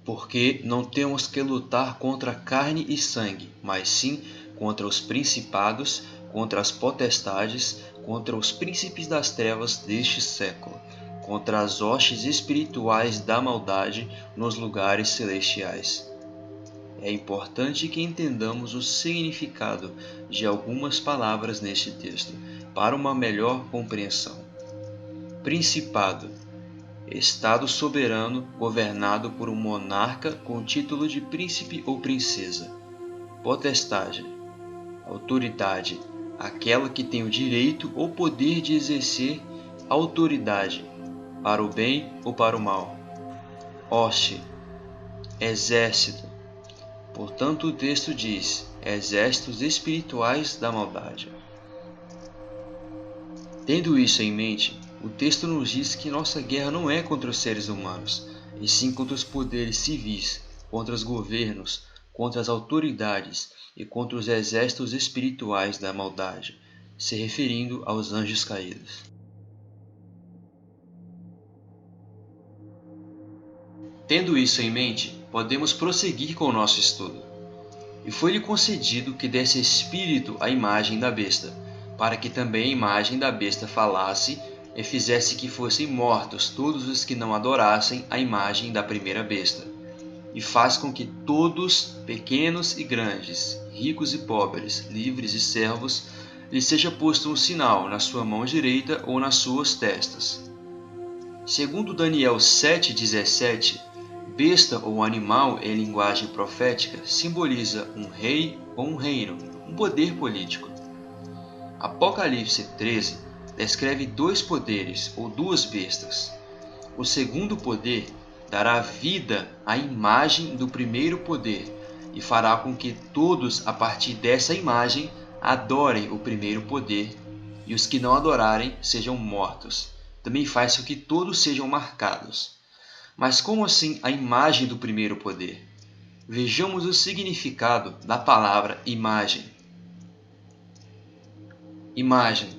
Porque não temos que lutar contra carne e sangue, mas sim contra os principados, contra as potestades, contra os príncipes das trevas deste século, contra as hostes espirituais da maldade nos lugares celestiais. É importante que entendamos o significado de algumas palavras neste texto, para uma melhor compreensão. Principado: Estado soberano governado por um monarca com título de príncipe ou princesa. Potestade: autoridade, aquela que tem o direito ou poder de exercer autoridade, para o bem ou para o mal. Hoste: exército. Portanto, o texto diz: exércitos espirituais da maldade. Tendo isso em mente, o texto nos diz que nossa guerra não é contra os seres humanos, e sim contra os poderes civis, contra os governos, contra as autoridades e contra os exércitos espirituais da maldade, se referindo aos anjos caídos. Tendo isso em mente, podemos prosseguir com o nosso estudo. E foi-lhe concedido que desse espírito à imagem da besta, para que também a imagem da besta falasse e fizesse que fossem mortos todos os que não adorassem a imagem da primeira besta. E faz com que todos, pequenos e grandes, ricos e pobres, livres e servos, lhe seja posto um sinal na sua mão direita ou nas suas testas. Segundo Daniel 7,17, besta ou animal em linguagem profética simboliza um rei ou um reino, um poder político. Apocalipse 13 descreve dois poderes ou duas bestas. O segundo poder dará vida à imagem do primeiro poder e fará com que todos, a partir dessa imagem, adorem o primeiro poder, e os que não adorarem sejam mortos. Também faz com que todos sejam marcados. Mas como assim a imagem do primeiro poder? Vejamos o significado da palavra imagem. Imagem: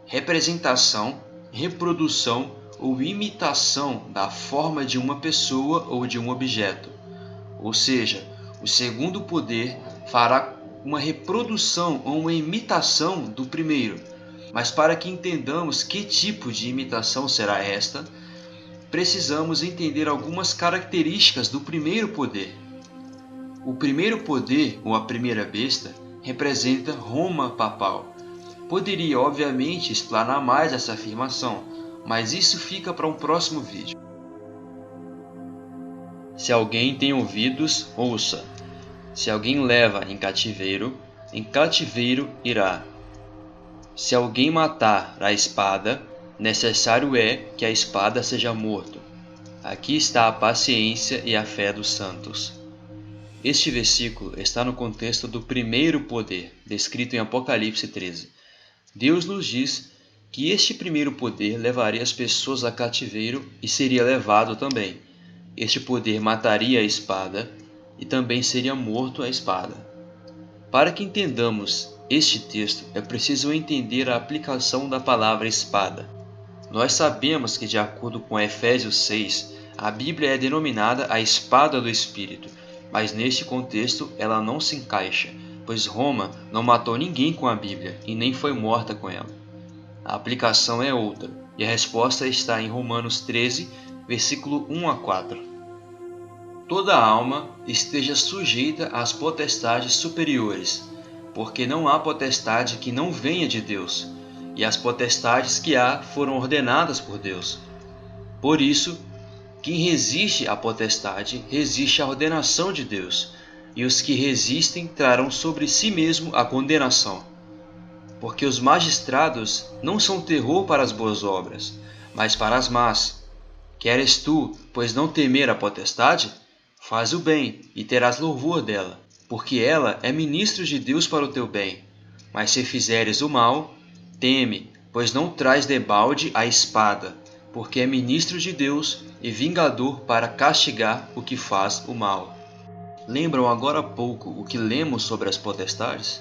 representação, reprodução ou imitação da forma de uma pessoa ou de um objeto. Ou seja, o segundo poder fará uma reprodução ou uma imitação do primeiro. Mas para que entendamos que tipo de imitação será esta, precisamos entender algumas características do primeiro poder. O primeiro poder, ou a primeira besta, representa Roma papal. Poderia, obviamente, explanar mais essa afirmação, mas isso fica para um próximo vídeo. Se alguém tem ouvidos, ouça. Se alguém leva em cativeiro irá. Se alguém matar a espada, necessário é que a espada seja morto. Aqui está a paciência e a fé dos santos. Este versículo está no contexto do primeiro poder, descrito em Apocalipse 13. Deus nos diz que este primeiro poder levaria as pessoas a cativeiro e seria levado também. Este poder mataria a espada e também seria morto a espada. Para que entendamos este texto, é preciso entender a aplicação da palavra espada. Nós sabemos que, de acordo com Efésios 6, a Bíblia é denominada a espada do Espírito, mas neste contexto ela não se encaixa, pois Roma não matou ninguém com a Bíblia e nem foi morta com ela. A aplicação é outra, e a resposta está em Romanos 13, versículo 1 a 4. Toda alma esteja sujeita às potestades superiores, porque não há potestade que não venha de Deus, e as potestades que há foram ordenadas por Deus. Por isso, quem resiste à potestade resiste à ordenação de Deus, e os que resistem trarão sobre si mesmo a condenação. Porque os magistrados não são terror para as boas obras, mas para as más. Queres tu, pois, não temer a potestade? Faz o bem, e terás louvor dela, porque ela é ministro de Deus para o teu bem. Mas se fizeres o mal, teme, pois não traz debalde a espada, porque é ministro de Deus e vingador para castigar o que faz o mal. Lembram agora há pouco o que lemos sobre as potestades?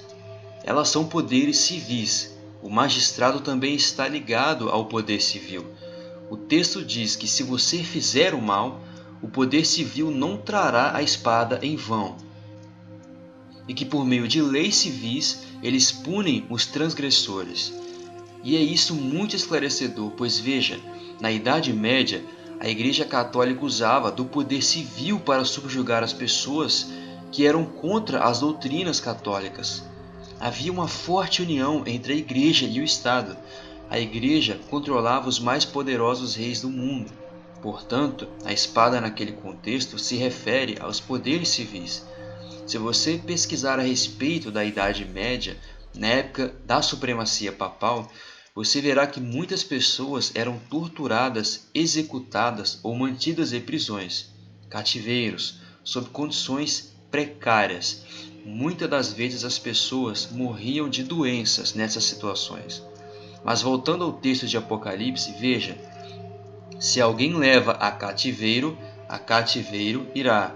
Elas são poderes civis. O magistrado também está ligado ao poder civil. O texto diz que se você fizer o mal, o poder civil não trará a espada em vão, e que por meio de leis civis eles punem os transgressores. E é isso muito esclarecedor, pois veja, na Idade Média, a Igreja Católica usava do poder civil para subjugar as pessoas que eram contra as doutrinas católicas. Havia uma forte união entre a Igreja e o Estado. A Igreja controlava os mais poderosos reis do mundo. Portanto, a espada naquele contexto se refere aos poderes civis. Se você pesquisar a respeito da Idade Média, na época da supremacia papal, você verá que muitas pessoas eram torturadas, executadas ou mantidas em prisões, cativeiros, sob condições precárias. Muitas das vezes as pessoas morriam de doenças nessas situações. Mas voltando ao texto de Apocalipse, veja: se alguém leva a cativeiro irá.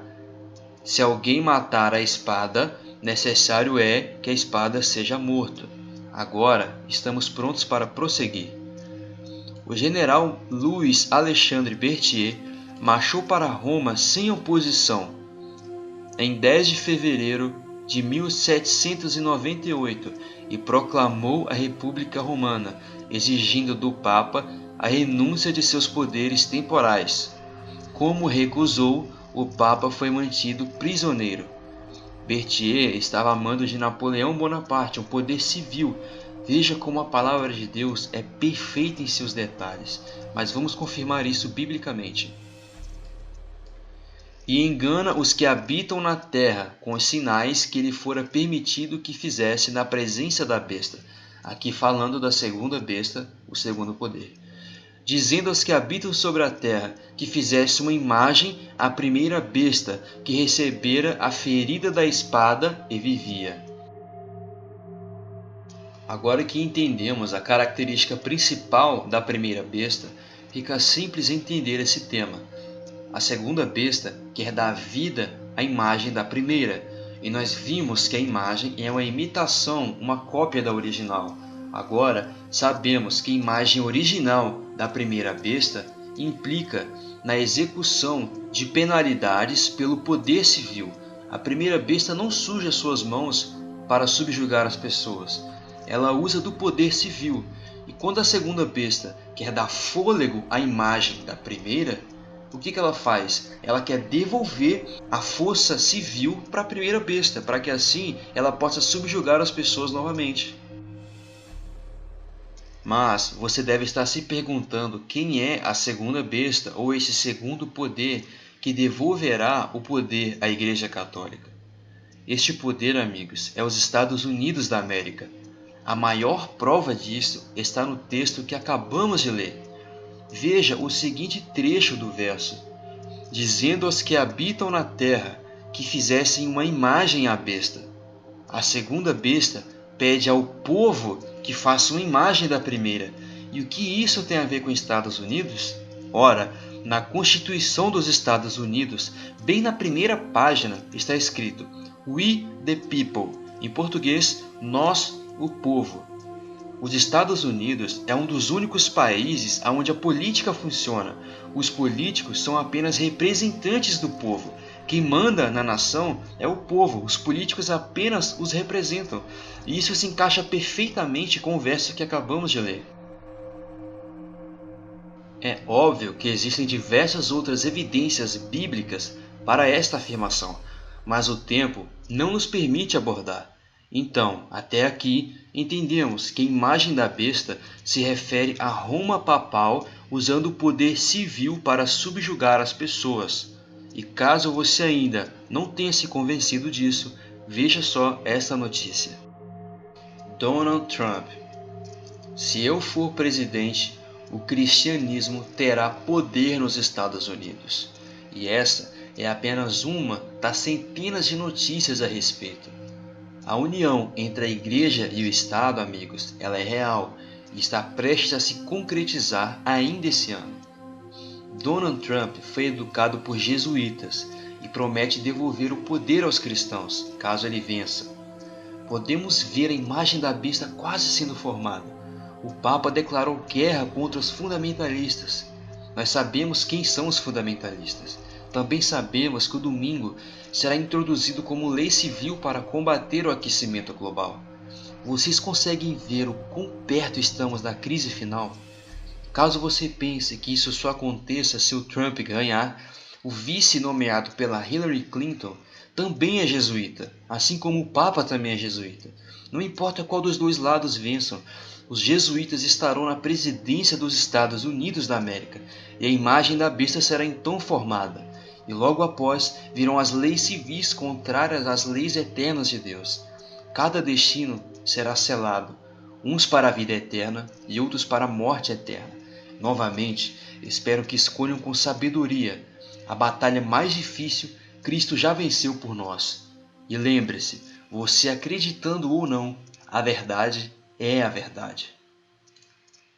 Se alguém matar a espada, necessário é que a espada seja morta. Agora estamos prontos para prosseguir. O general Louis Alexandre Berthier marchou para Roma sem oposição em 10 de fevereiro de 1798 e proclamou a República Romana, exigindo do Papa a renúncia de seus poderes temporais. Como recusou, o Papa foi mantido prisioneiro. Berthier estava a mando de Napoleão Bonaparte, um poder civil. Veja como a palavra de Deus é perfeita em seus detalhes, mas vamos confirmar isso biblicamente. E engana os que habitam na terra com os sinais que lhe fora permitido que fizesse na presença da besta. Aqui falando da segunda besta, o segundo poder. Dizendo aos que habitam sobre a terra que fizesse uma imagem à primeira besta que recebera a ferida da espada e vivia. Agora que entendemos a característica principal da primeira besta, fica simples entender esse tema. A segunda besta quer dar vida à imagem da primeira, e nós vimos que a imagem é uma imitação, uma cópia da original. Agora sabemos que a imagem original da primeira besta implica na execução de penalidades pelo poder civil. A primeira besta não suja suas mãos para subjugar as pessoas. Ela usa do poder civil. E quando a segunda besta quer dar fôlego à imagem da primeira, o que ela faz? Ela quer devolver a força civil para a primeira besta, para que assim ela possa subjugar as pessoas novamente. Mas você deve estar se perguntando quem é a segunda besta ou esse segundo poder que devolverá o poder à Igreja Católica. Este poder, amigos, é os Estados Unidos da América. A maior prova disso está no texto que acabamos de ler. Veja o seguinte trecho do verso: dizendo aos que habitam na terra que fizessem uma imagem à besta. A segunda besta pede ao povo que faça uma imagem da primeira. E o que isso tem a ver com os Estados Unidos? Ora, na Constituição dos Estados Unidos, bem na primeira página, está escrito We the People, em português, nós, o povo. Os Estados Unidos é um dos únicos países onde a política funciona. Os políticos são apenas representantes do povo. Quem manda na nação é o povo, os políticos apenas os representam. E isso se encaixa perfeitamente com o verso que acabamos de ler. É óbvio que existem diversas outras evidências bíblicas para esta afirmação, mas o tempo não nos permite abordar. Então, até aqui, entendemos que a imagem da besta se refere a Roma papal usando o poder civil para subjugar as pessoas. E caso você ainda não tenha se convencido disso, veja só essa notícia. Donald Trump: se eu for presidente, o cristianismo terá poder nos Estados Unidos. E essa é apenas uma das centenas de notícias a respeito. A união entre a Igreja e o Estado, amigos, ela é real e está prestes a se concretizar ainda esse ano. Donald Trump foi educado por jesuítas e promete devolver o poder aos cristãos, caso ele vença. Podemos ver a imagem da besta quase sendo formada. O Papa declarou guerra contra os fundamentalistas. Nós sabemos quem são os fundamentalistas. Também sabemos que o domingo será introduzido como lei civil para combater o aquecimento global. Vocês conseguem ver o quão perto estamos da crise final? Caso você pense que isso só aconteça se o Trump ganhar, o vice nomeado pela Hillary Clinton também é jesuíta, assim como o Papa também é jesuíta. Não importa qual dos dois lados vençam, os jesuítas estarão na presidência dos Estados Unidos da América, e a imagem da besta será então formada. E logo após virão as leis civis contrárias às leis eternas de Deus. Cada destino será selado, uns para a vida eterna e outros para a morte eterna. Novamente, espero que escolham com sabedoria. A batalha mais difícil, Cristo já venceu por nós. E lembre-se, você acreditando ou não, a verdade é a verdade.